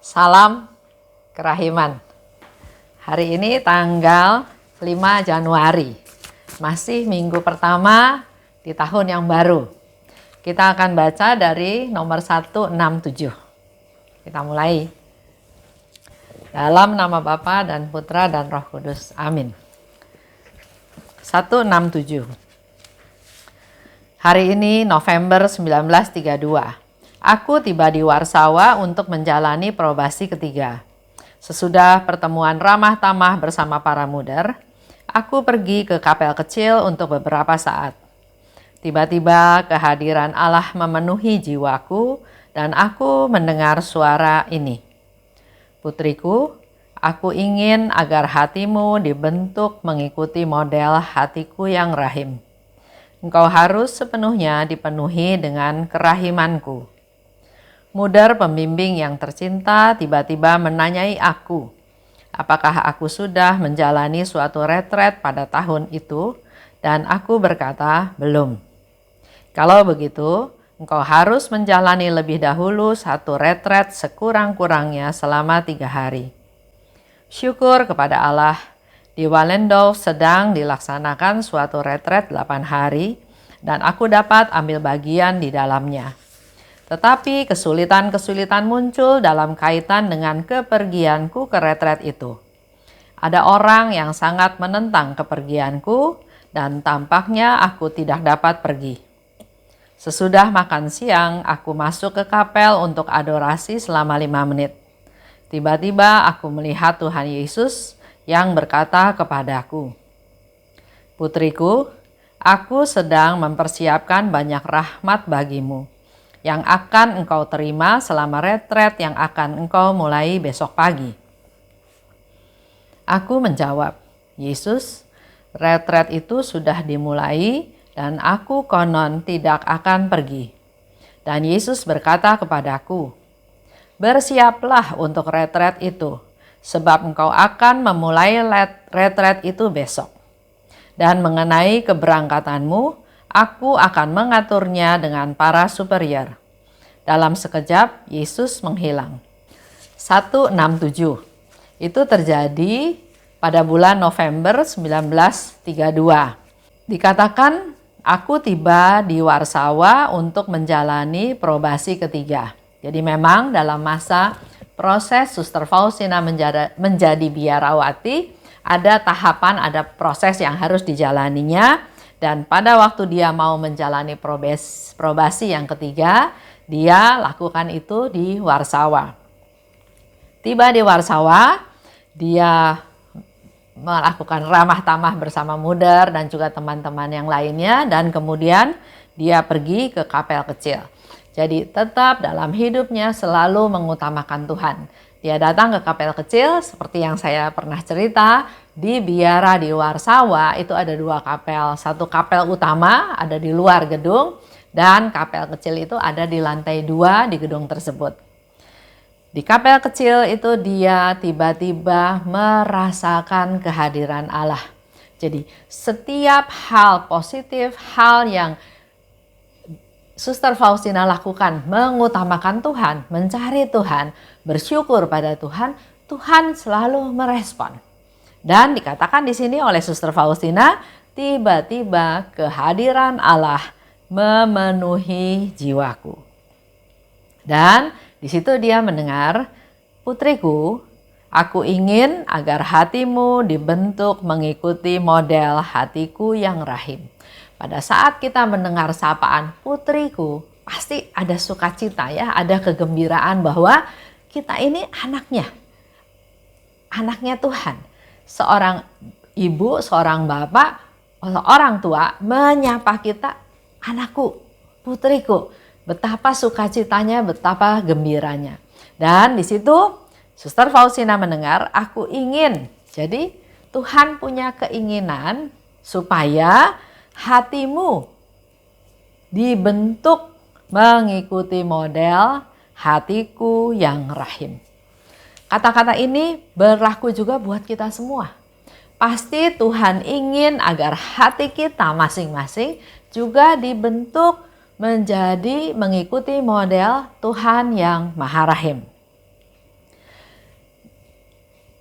Salam kerahiman. Hari ini tanggal 5 Januari. Masih minggu pertama di tahun yang baru. Kita akan baca dari nomor 167. Kita mulai. Dalam nama Bapa dan Putra dan Roh Kudus. Amin. 167. Hari ini November 1932. Aku tiba di Warsawa untuk menjalani probasi ketiga. Sesudah pertemuan ramah tamah bersama para muda, aku pergi ke kapel kecil untuk beberapa saat. Tiba-tiba kehadiran Allah memenuhi jiwaku dan aku mendengar suara ini. Putriku, aku ingin agar hatimu dibentuk mengikuti model hatiku yang rahim. Engkau harus sepenuhnya dipenuhi dengan kerahimanku. Mudar pembimbing yang tercinta tiba-tiba menanyai aku, apakah aku sudah menjalani suatu retret pada tahun itu, dan aku berkata, belum. Kalau begitu, engkau harus menjalani lebih dahulu satu retret sekurang-kurangnya selama 3 hari. Syukur kepada Allah, di Wallendorf sedang dilaksanakan suatu retret 8 hari, dan aku dapat ambil bagian di dalamnya. Tetapi kesulitan-kesulitan muncul dalam kaitan dengan kepergianku ke retret itu. Ada orang yang sangat menentang kepergianku dan tampaknya aku tidak dapat pergi. Sesudah makan siang, aku masuk ke kapel untuk adorasi selama 5 menit. Tiba-tiba aku melihat Tuhan Yesus yang berkata kepadaku, "Putriku, aku sedang mempersiapkan banyak rahmat bagimu, yang akan engkau terima selama retret yang akan engkau mulai besok pagi." Aku menjawab, "Yesus, retret itu sudah dimulai dan aku konon tidak akan pergi." Dan Yesus berkata kepadaku, "Bersiaplah untuk retret itu, sebab engkau akan memulai retret itu besok. Dan mengenai keberangkatanmu, aku akan mengaturnya dengan para superior." Dalam sekejap, Yesus menghilang. 167. Itu terjadi pada bulan November 1932. Dikatakan, aku tiba di Warsawa untuk menjalani probasi ketiga. Jadi memang dalam masa proses Suster Faustina menjadi biarawati, ada tahapan, ada proses yang harus dijalaninya. Dan pada waktu dia mau menjalani probasi yang ketiga, dia lakukan itu di Warsawa. Tiba di Warsawa, dia melakukan ramah tamah bersama Mudar dan juga teman-teman yang lainnya, dan kemudian dia pergi ke kapel kecil. Jadi tetap dalam hidupnya selalu mengutamakan Tuhan. Dia datang ke kapel kecil seperti yang saya pernah cerita, di biara di Warsawa itu ada 2 kapel. Satu kapel utama ada di luar gedung, dan kapel kecil itu ada di lantai 2 di gedung tersebut. Di kapel kecil itu dia tiba-tiba merasakan kehadiran Allah. Jadi setiap hal positif, hal yang Suster Faustina lakukan, mengutamakan Tuhan, mencari Tuhan, bersyukur pada Tuhan, Tuhan selalu merespon. Dan dikatakan di sini oleh Suster Faustina, tiba-tiba kehadiran Allah memenuhi jiwaku. Dan di situ dia mendengar, "Putriku, aku ingin agar hatimu dibentuk mengikuti model hatiku yang rahim." Pada saat kita mendengar sapaan putriku, pasti ada sukacita ya, ada kegembiraan bahwa kita ini anaknya Tuhan. Seorang ibu, seorang bapak, orang tua menyapa kita, "Anakku, putriku." Betapa sukacitanya, betapa gembiranya. Dan di situ Suster Faustina mendengar, aku ingin. Jadi Tuhan punya keinginan supaya hatimu dibentuk mengikuti model hatiku yang rahim. Kata-kata ini berlaku juga buat kita semua. Pasti Tuhan ingin agar hati kita masing-masing juga dibentuk menjadi mengikuti model Tuhan yang Maha Rahim.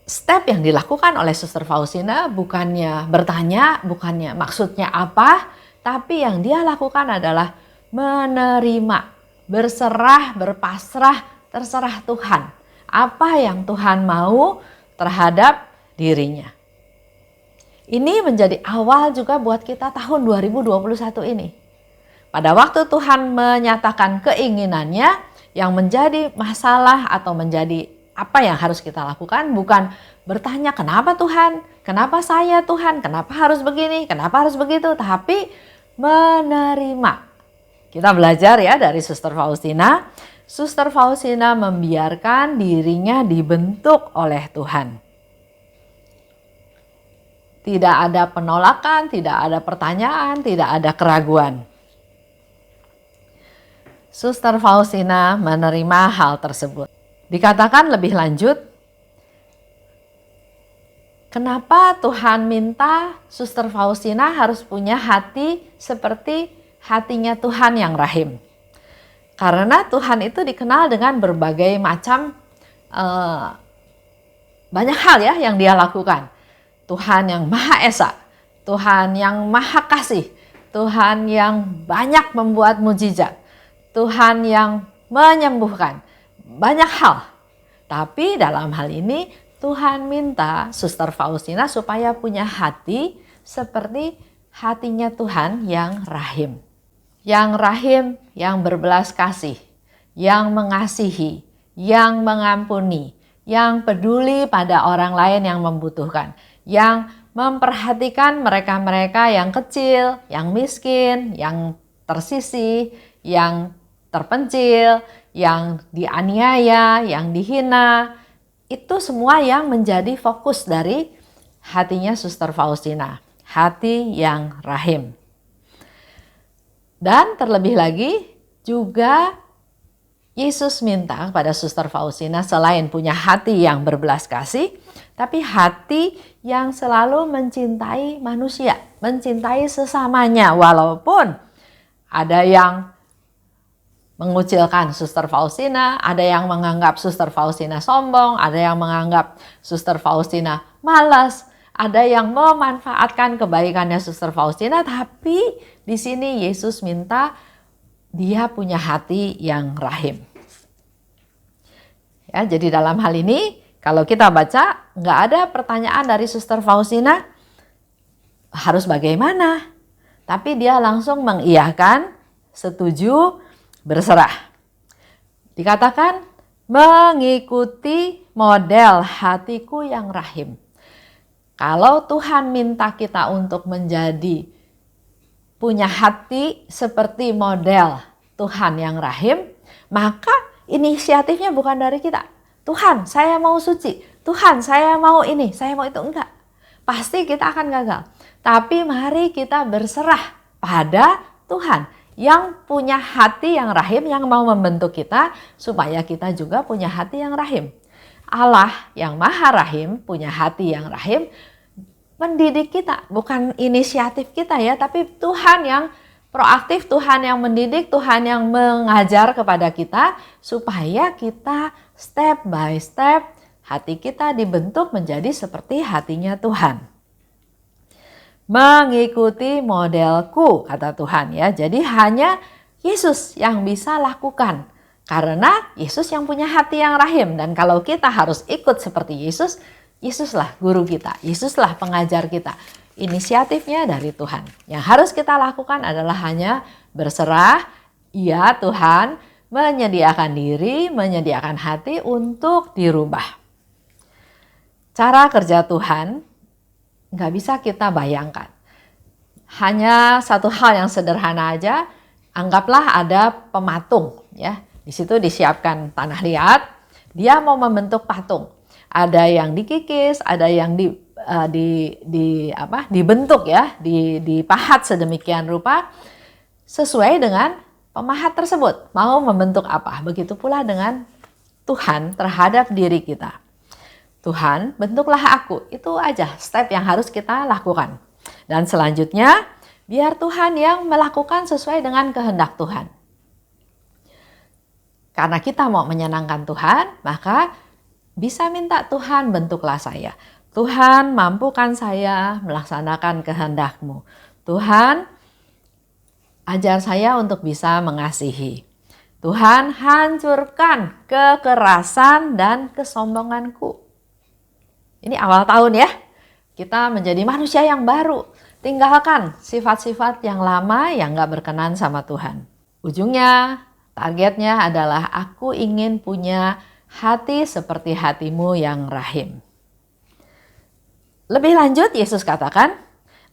step yang dilakukan oleh Suster Faustina bukannya bertanya, bukannya maksudnya apa, tapi yang dia lakukan adalah menerima, berserah, berpasrah, terserah Tuhan. Apa yang Tuhan mau terhadap dirinya. Ini menjadi awal juga buat kita tahun 2021 ini. Pada waktu Tuhan menyatakan keinginannya, yang menjadi masalah atau menjadi apa yang harus kita lakukan bukan bertanya kenapa Tuhan, kenapa saya Tuhan, kenapa harus begini, kenapa harus begitu, tapi menerima. Kita belajar ya dari Suster Faustina. Suster Faustina membiarkan dirinya dibentuk oleh Tuhan. Tidak ada penolakan, tidak ada pertanyaan, tidak ada keraguan. Suster Faustina menerima hal tersebut. Dikatakan lebih lanjut, kenapa Tuhan minta Suster Faustina harus punya hati seperti hatinya Tuhan yang rahim? Karena Tuhan itu dikenal dengan berbagai macam banyak hal ya yang dia lakukan. Tuhan yang Maha Esa, Tuhan yang Maha Kasih, Tuhan yang banyak membuat mujizat, Tuhan yang menyembuhkan. Banyak hal, tapi dalam hal ini Tuhan minta Suster Faustina supaya punya hati seperti hatinya Tuhan yang rahim. Yang rahim, yang berbelas kasih, yang mengasihi, yang mengampuni, yang peduli pada orang lain yang membutuhkan, yang memperhatikan mereka-mereka yang kecil, yang miskin, yang tersisih, yang terpencil, yang dianiaya, yang dihina. Itu semua yang menjadi fokus dari hatinya Suster Faustina. Hati yang rahim. Dan terlebih lagi juga Yesus minta kepada Suster Faustina selain punya hati yang berbelas kasih, tapi hati yang selalu mencintai manusia, mencintai sesamanya, walaupun ada yang mengucilkan Suster Faustina, ada yang menganggap Suster Faustina sombong, ada yang menganggap Suster Faustina malas, ada yang memanfaatkan kebaikannya Suster Faustina, tapi di sini Yesus minta dia punya hati yang rahim. Ya, jadi dalam hal ini kalau kita baca nggak ada pertanyaan dari Suster Faustina harus bagaimana, tapi dia langsung mengiyakan, setuju, berserah. Dikatakan mengikuti model hatiku yang rahim. Kalau Tuhan minta kita untuk menjadi punya hati seperti model Tuhan yang rahim, maka inisiatifnya bukan dari kita. Tuhan, saya mau suci. Tuhan, saya mau ini, saya mau itu. Enggak. Pasti kita akan gagal. Tapi mari kita berserah pada Tuhan yang punya hati yang rahim, yang mau membentuk kita supaya kita juga punya hati yang rahim. Allah yang Maha Rahim punya hati yang rahim, mendidik kita, bukan inisiatif kita ya, tapi Tuhan yang proaktif, Tuhan yang mendidik, Tuhan yang mengajar kepada kita supaya kita step by step hati kita dibentuk menjadi seperti hatinya Tuhan. Mengikuti modelku, kata Tuhan ya. Jadi hanya Yesus yang bisa lakukan. Karena Yesus yang punya hati yang rahim. Dan kalau kita harus ikut seperti Yesus, Yesuslah guru kita, Yesuslah pengajar kita. Inisiatifnya dari Tuhan. Yang harus kita lakukan adalah hanya berserah, ya Tuhan, menyediakan diri, menyediakan hati untuk dirubah. Cara kerja Tuhan nggak bisa kita bayangkan. Hanya satu hal yang sederhana aja, anggaplah ada pematung ya. Di situ disiapkan tanah liat, dia mau membentuk patung. Ada yang dikikis, ada yang dibentuk ya, dipahat sedemikian rupa sesuai dengan pemahat tersebut. Mau membentuk apa? Begitu pula dengan Tuhan terhadap diri kita. Tuhan, bentuklah aku. Itu aja step yang harus kita lakukan. Dan selanjutnya, biar Tuhan yang melakukan sesuai dengan kehendak Tuhan. Karena kita mau menyenangkan Tuhan, maka bisa minta, Tuhan bentuklah saya. Tuhan mampukan saya melaksanakan kehendak-Mu. Tuhan ajar saya untuk bisa mengasihi. Tuhan hancurkan kekerasan dan kesombonganku. Ini awal tahun ya. Kita menjadi manusia yang baru. Tinggalkan sifat-sifat yang lama yang gak berkenan sama Tuhan. Ujungnya, targetnya adalah aku ingin punya hati seperti hatimu yang rahim. Lebih lanjut, Yesus katakan,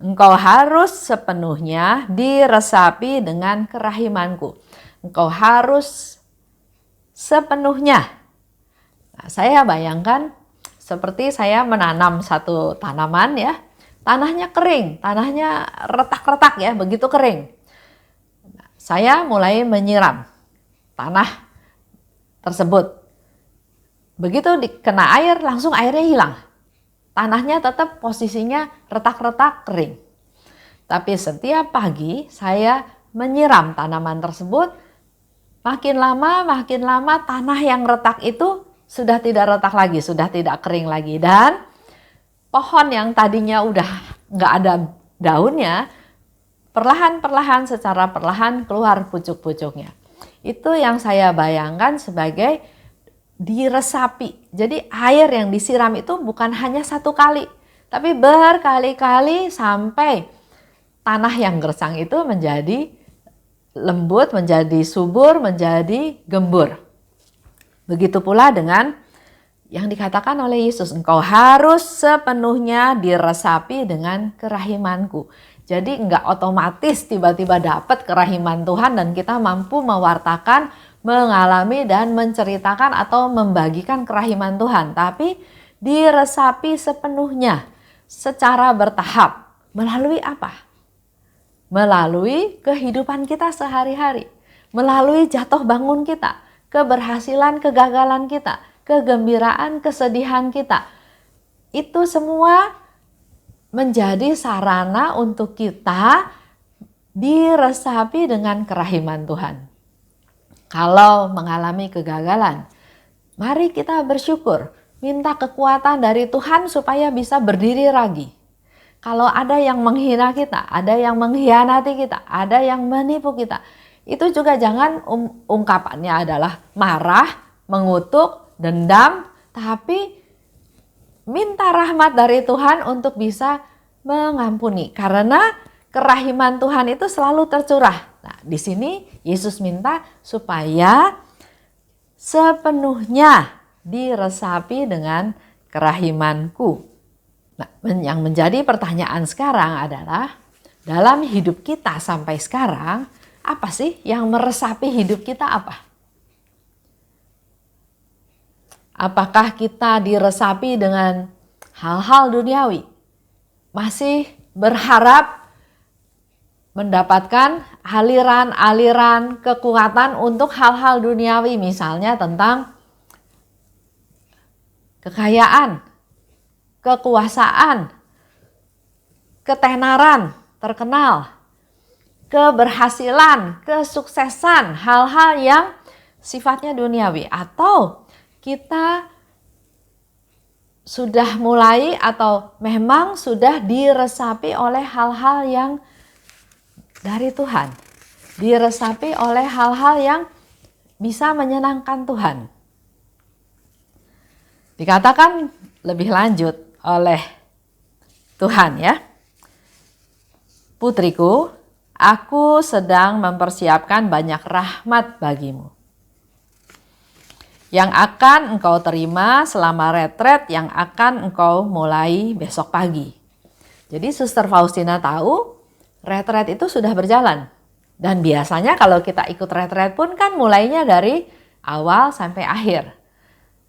engkau harus sepenuhnya diresapi dengan kerahimanku. Engkau harus sepenuhnya. Nah, saya bayangkan seperti saya menanam satu tanaman ya. Tanahnya kering, tanahnya retak-retak ya, begitu kering. Saya mulai menyiram tanah tersebut. Begitu kena air, langsung airnya hilang. Tanahnya tetap posisinya retak-retak kering. Tapi setiap pagi saya menyiram tanaman tersebut. Makin lama tanah yang retak itu sudah tidak retak lagi, sudah tidak kering lagi. Dan pohon yang tadinya udah nggak ada daunnya, perlahan-perlahan secara perlahan keluar pucuk-pucuknya. Itu yang saya bayangkan sebagai diresapi. Jadi air yang disiram itu bukan hanya satu kali, tapi berkali-kali sampai tanah yang gersang itu menjadi lembut, menjadi subur, menjadi gembur. Begitu pula dengan yang dikatakan oleh Yesus, engkau harus sepenuhnya diresapi dengan kerahimanku. Jadi enggak otomatis tiba-tiba dapat kerahiman Tuhan dan kita mampu mewartakan, mengalami dan menceritakan atau membagikan kerahiman Tuhan. Tapi diresapi sepenuhnya secara bertahap. Melalui apa? Melalui kehidupan kita sehari-hari. Melalui jatuh bangun kita, keberhasilan, kegagalan kita, kegembiraan, kesedihan kita. Itu semua menjadi sarana untuk kita diresapi dengan kerahiman Tuhan. Kalau mengalami kegagalan, mari kita bersyukur, minta kekuatan dari Tuhan supaya bisa berdiri lagi. Kalau ada yang menghina kita, ada yang mengkhianati kita, ada yang menipu kita, itu juga jangan ungkapannya adalah marah, mengutuk, dendam, tapi minta rahmat dari Tuhan untuk bisa mengampuni. Karena kerahiman Tuhan itu selalu tercurah. Nah, di sini Yesus minta supaya sepenuhnya diresapi dengan kerahimanku. Nah, yang menjadi pertanyaan sekarang adalah dalam hidup kita sampai sekarang, apa sih yang meresapi hidup kita apa? Apakah kita diresapi dengan hal-hal duniawi? Masih berharap mendapatkan aliran-aliran kekuatan untuk hal-hal duniawi, misalnya tentang kekayaan, kekuasaan, ketenaran, terkenal, keberhasilan, kesuksesan, hal-hal yang sifatnya duniawi. Atau kita sudah mulai atau memang sudah diresapi oleh hal-hal yang dari Tuhan. Diresapi oleh hal-hal yang bisa menyenangkan Tuhan. Dikatakan lebih lanjut oleh Tuhan ya. Putriku, aku sedang mempersiapkan banyak rahmat bagimu, yang akan engkau terima selama retret yang akan engkau mulai besok pagi. Jadi Suster Faustina tahu retret itu sudah berjalan. Dan biasanya kalau kita ikut retret pun kan mulainya dari awal sampai akhir.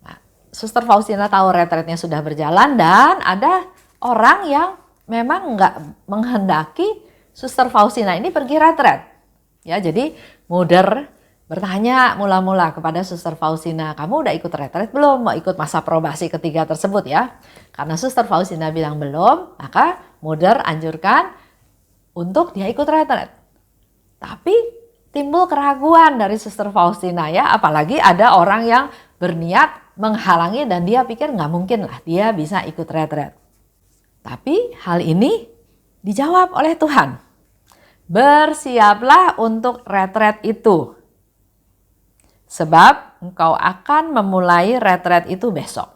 Nah, Suster Faustina tahu retretnya sudah berjalan dan ada orang yang memang nggak menghendaki Suster Faustina ini pergi retret. Ya, jadi Muder bertanya mula-mula kepada Suster Faustina, kamu udah ikut retret belum? Mau ikut masa probasi ketiga tersebut ya? Karena Suster Faustina bilang belum, maka Muder anjurkan untuk dia ikut retret. Tapi timbul keraguan dari Suster Faustina ya, apalagi ada orang yang berniat menghalangi dan dia pikir nggak mungkin lah dia bisa ikut retret. Tapi hal ini dijawab oleh Tuhan. Bersiaplah untuk retret itu. Sebab engkau akan memulai retret itu besok.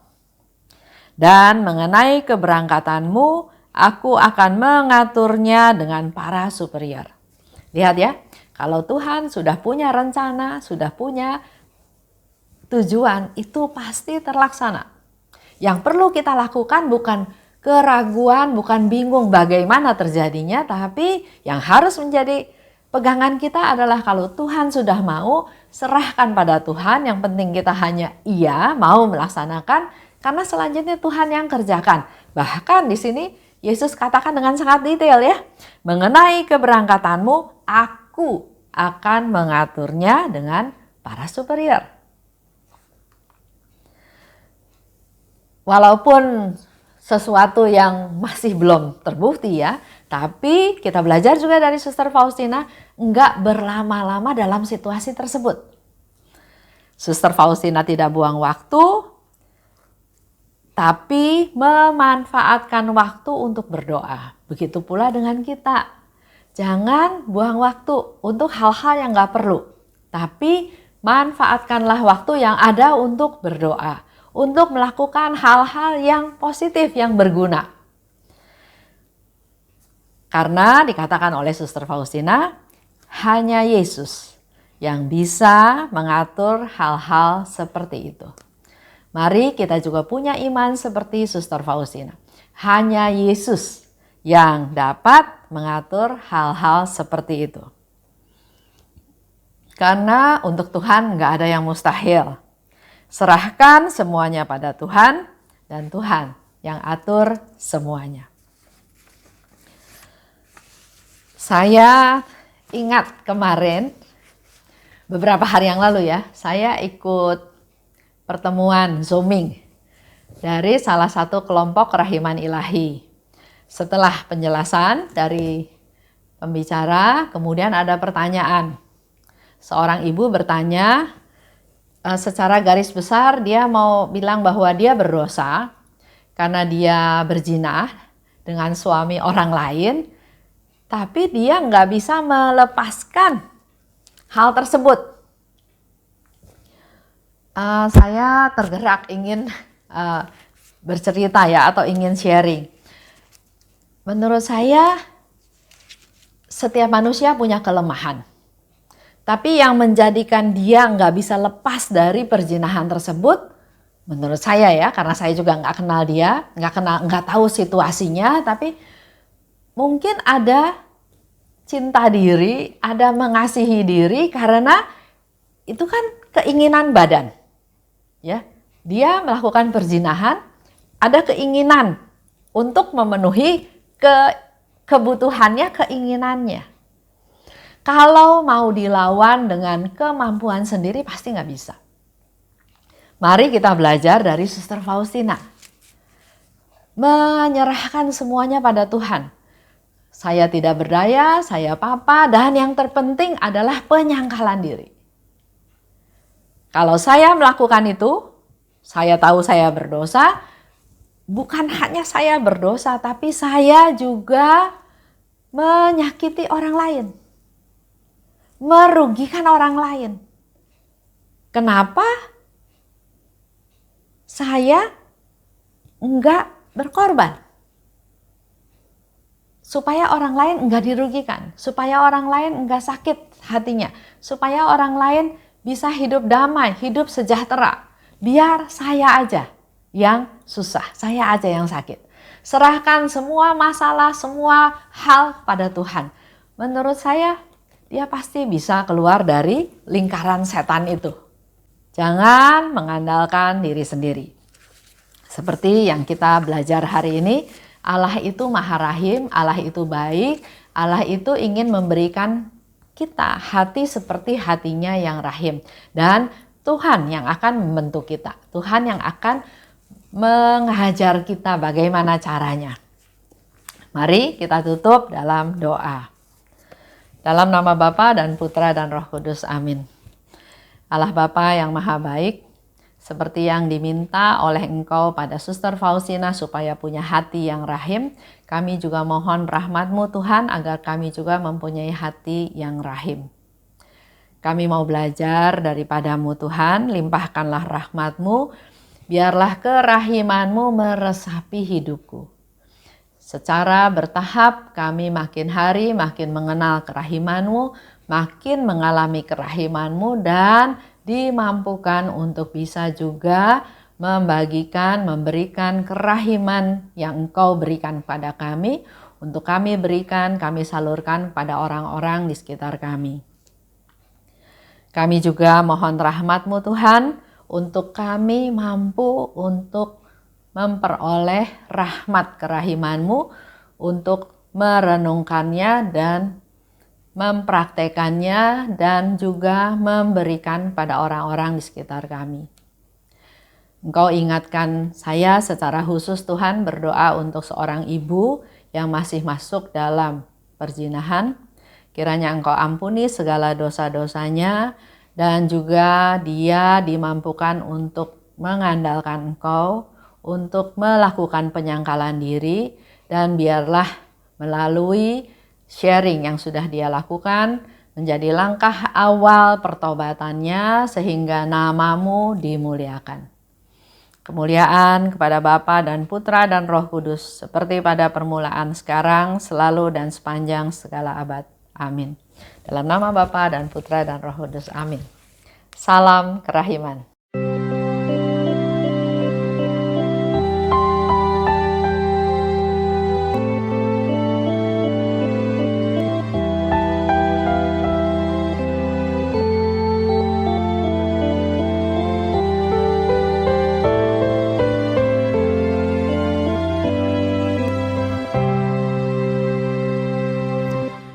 Dan mengenai keberangkatanmu, aku akan mengaturnya dengan para superior. Lihat ya, kalau Tuhan sudah punya rencana, sudah punya tujuan, itu pasti terlaksana. Yang perlu kita lakukan bukan keraguan, bukan bingung bagaimana terjadinya, tapi yang harus menjadi pegangan kita adalah kalau Tuhan sudah mau, serahkan pada Tuhan. Yang penting kita hanya iya, mau melaksanakan, karena selanjutnya Tuhan yang kerjakan. Bahkan di sini Yesus katakan dengan sangat detail ya, mengenai keberangkatanmu, aku akan mengaturnya dengan para superior. Walaupun sesuatu yang masih belum terbukti ya, tapi kita belajar juga dari Suster Faustina, enggak berlama-lama dalam situasi tersebut. Suster Faustina tidak buang waktu, tapi memanfaatkan waktu untuk berdoa. Begitu pula dengan kita. Jangan buang waktu untuk hal-hal yang enggak perlu, tapi manfaatkanlah waktu yang ada untuk berdoa, untuk melakukan hal-hal yang positif, yang berguna. Karena dikatakan oleh Suster Faustina, hanya Yesus yang bisa mengatur hal-hal seperti itu. Mari kita juga punya iman seperti Suster Faustina. Hanya Yesus yang dapat mengatur hal-hal seperti itu. Karena untuk Tuhan nggak ada yang mustahil. Serahkan semuanya pada Tuhan dan Tuhan yang atur semuanya. Saya ingat kemarin, beberapa hari yang lalu ya, saya ikut pertemuan Zooming dari salah satu kelompok Kerahiman Ilahi. Setelah penjelasan dari pembicara, kemudian ada pertanyaan. Seorang ibu bertanya, secara garis besar dia mau bilang bahwa dia berdosa karena dia berzina dengan suami orang lain, tapi dia nggak bisa melepaskan hal tersebut. Saya tergerak ingin bercerita ya, atau ingin sharing. Menurut saya setiap manusia punya kelemahan. Tapi yang menjadikan dia nggak bisa lepas dari perzinahan tersebut, menurut saya ya, karena saya juga nggak kenal dia, nggak tahu situasinya, tapi mungkin ada cinta diri, ada mengasihi diri, karena itu kan keinginan badan, ya. Dia melakukan perzinahan, ada keinginan untuk memenuhi kebutuhannya, keinginannya. Kalau mau dilawan dengan kemampuan sendiri pasti nggak bisa. Mari kita belajar dari Suster Faustina. Menyerahkan semuanya pada Tuhan. Saya tidak berdaya, saya apa-apa, dan yang terpenting adalah penyangkalan diri. Kalau saya melakukan itu, saya tahu saya berdosa, bukan hanya saya berdosa, tapi saya juga menyakiti orang lain. Merugikan orang lain. Kenapa saya enggak berkorban? Supaya orang lain enggak dirugikan, supaya orang lain enggak sakit hatinya, supaya orang lain bisa hidup damai, hidup sejahtera. Biar saya aja yang susah, saya aja yang sakit. Serahkan semua masalah, semua hal pada Tuhan. Menurut saya, dia pasti bisa keluar dari lingkaran setan itu. Jangan mengandalkan diri sendiri. Seperti yang kita belajar hari ini, Allah itu Maha Rahim, Allah itu baik, Allah itu ingin memberikan kita hati seperti hatinya yang rahim. Dan Tuhan yang akan membentuk kita, Tuhan yang akan mengajar kita bagaimana caranya. Mari kita tutup dalam doa. Dalam nama Bapa dan Putra dan Roh Kudus, amin. Allah Bapa yang Maha Baik, seperti yang diminta oleh Engkau pada Suster Faustina supaya punya hati yang rahim, kami juga mohon rahmat-Mu Tuhan agar kami juga mempunyai hati yang rahim. Kami mau belajar daripada-Mu Tuhan, limpahkanlah rahmat-Mu, biarlah kerahiman-Mu meresapi hidupku. Secara bertahap kami makin hari makin mengenal kerahiman-Mu, makin mengalami kerahiman-Mu dan dimampukan untuk bisa juga memberikan kerahiman yang Engkau berikan kepada kami, untuk kami berikan, kami salurkan kepada orang-orang di sekitar kami. Kami juga mohon rahmat-Mu Tuhan, untuk kami mampu untuk memperoleh rahmat kerahiman-Mu, untuk merenungkannya dan mempraktekannya dan juga memberikan pada orang-orang di sekitar kami. Engkau ingatkan saya secara khusus Tuhan berdoa untuk seorang ibu yang masih masuk dalam perzinahan. Kiranya Engkau ampuni segala dosa-dosanya dan juga dia dimampukan untuk mengandalkan Engkau, untuk melakukan penyangkalan diri, dan biarlah melalui sharing yang sudah dia lakukan menjadi langkah awal pertobatannya sehingga nama-Mu dimuliakan. Kemuliaan kepada Bapa dan Putra dan Roh Kudus seperti pada permulaan, sekarang, selalu dan sepanjang segala abad. Amin. Dalam nama Bapa dan Putra dan Roh Kudus. Amin. Salam kerahiman.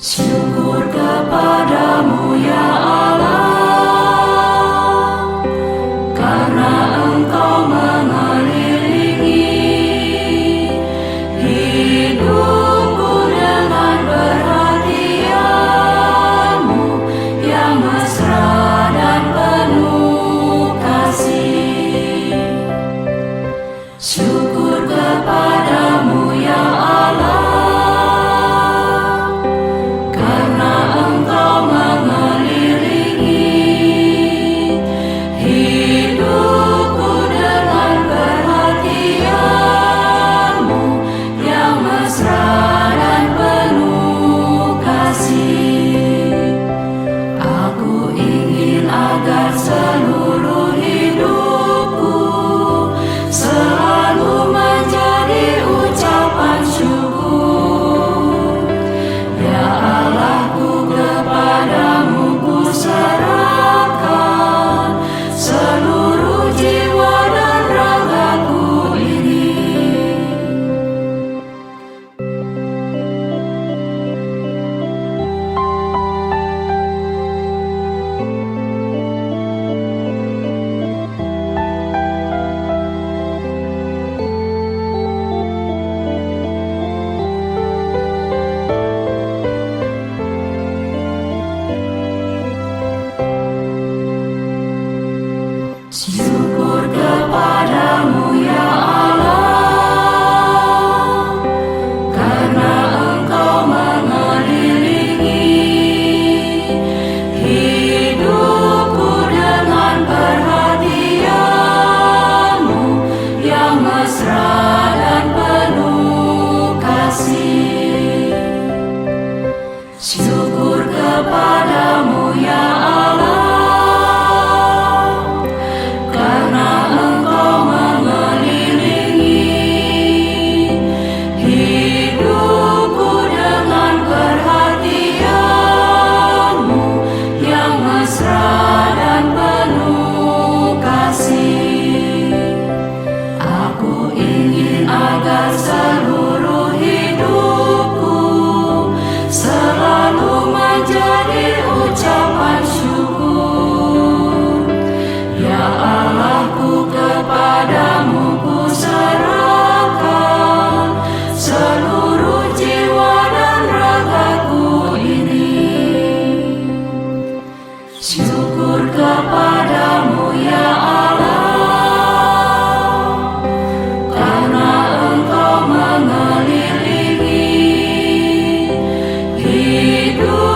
Syukur kepadamu ya Allah, karena Engkau mengelilingi hidupku dengan perhatian-Mu yang mesra dan penuh kasih. Syukur kepadamu ya Allah, seluruh hidupku selalu menjadi ucapan syukur. Ya Allahku, kepadamu ku serahkan seluruh jiwa dan ragaku ini. Syukur kepadamu ya Allah, karena Engkau mengelilingi hidupku dengan perhatian-Mu yang mesra dan penuh kasih. Syukur kepadamu ya Allah, seluruh hidupku selalu menjadi ucapan hidup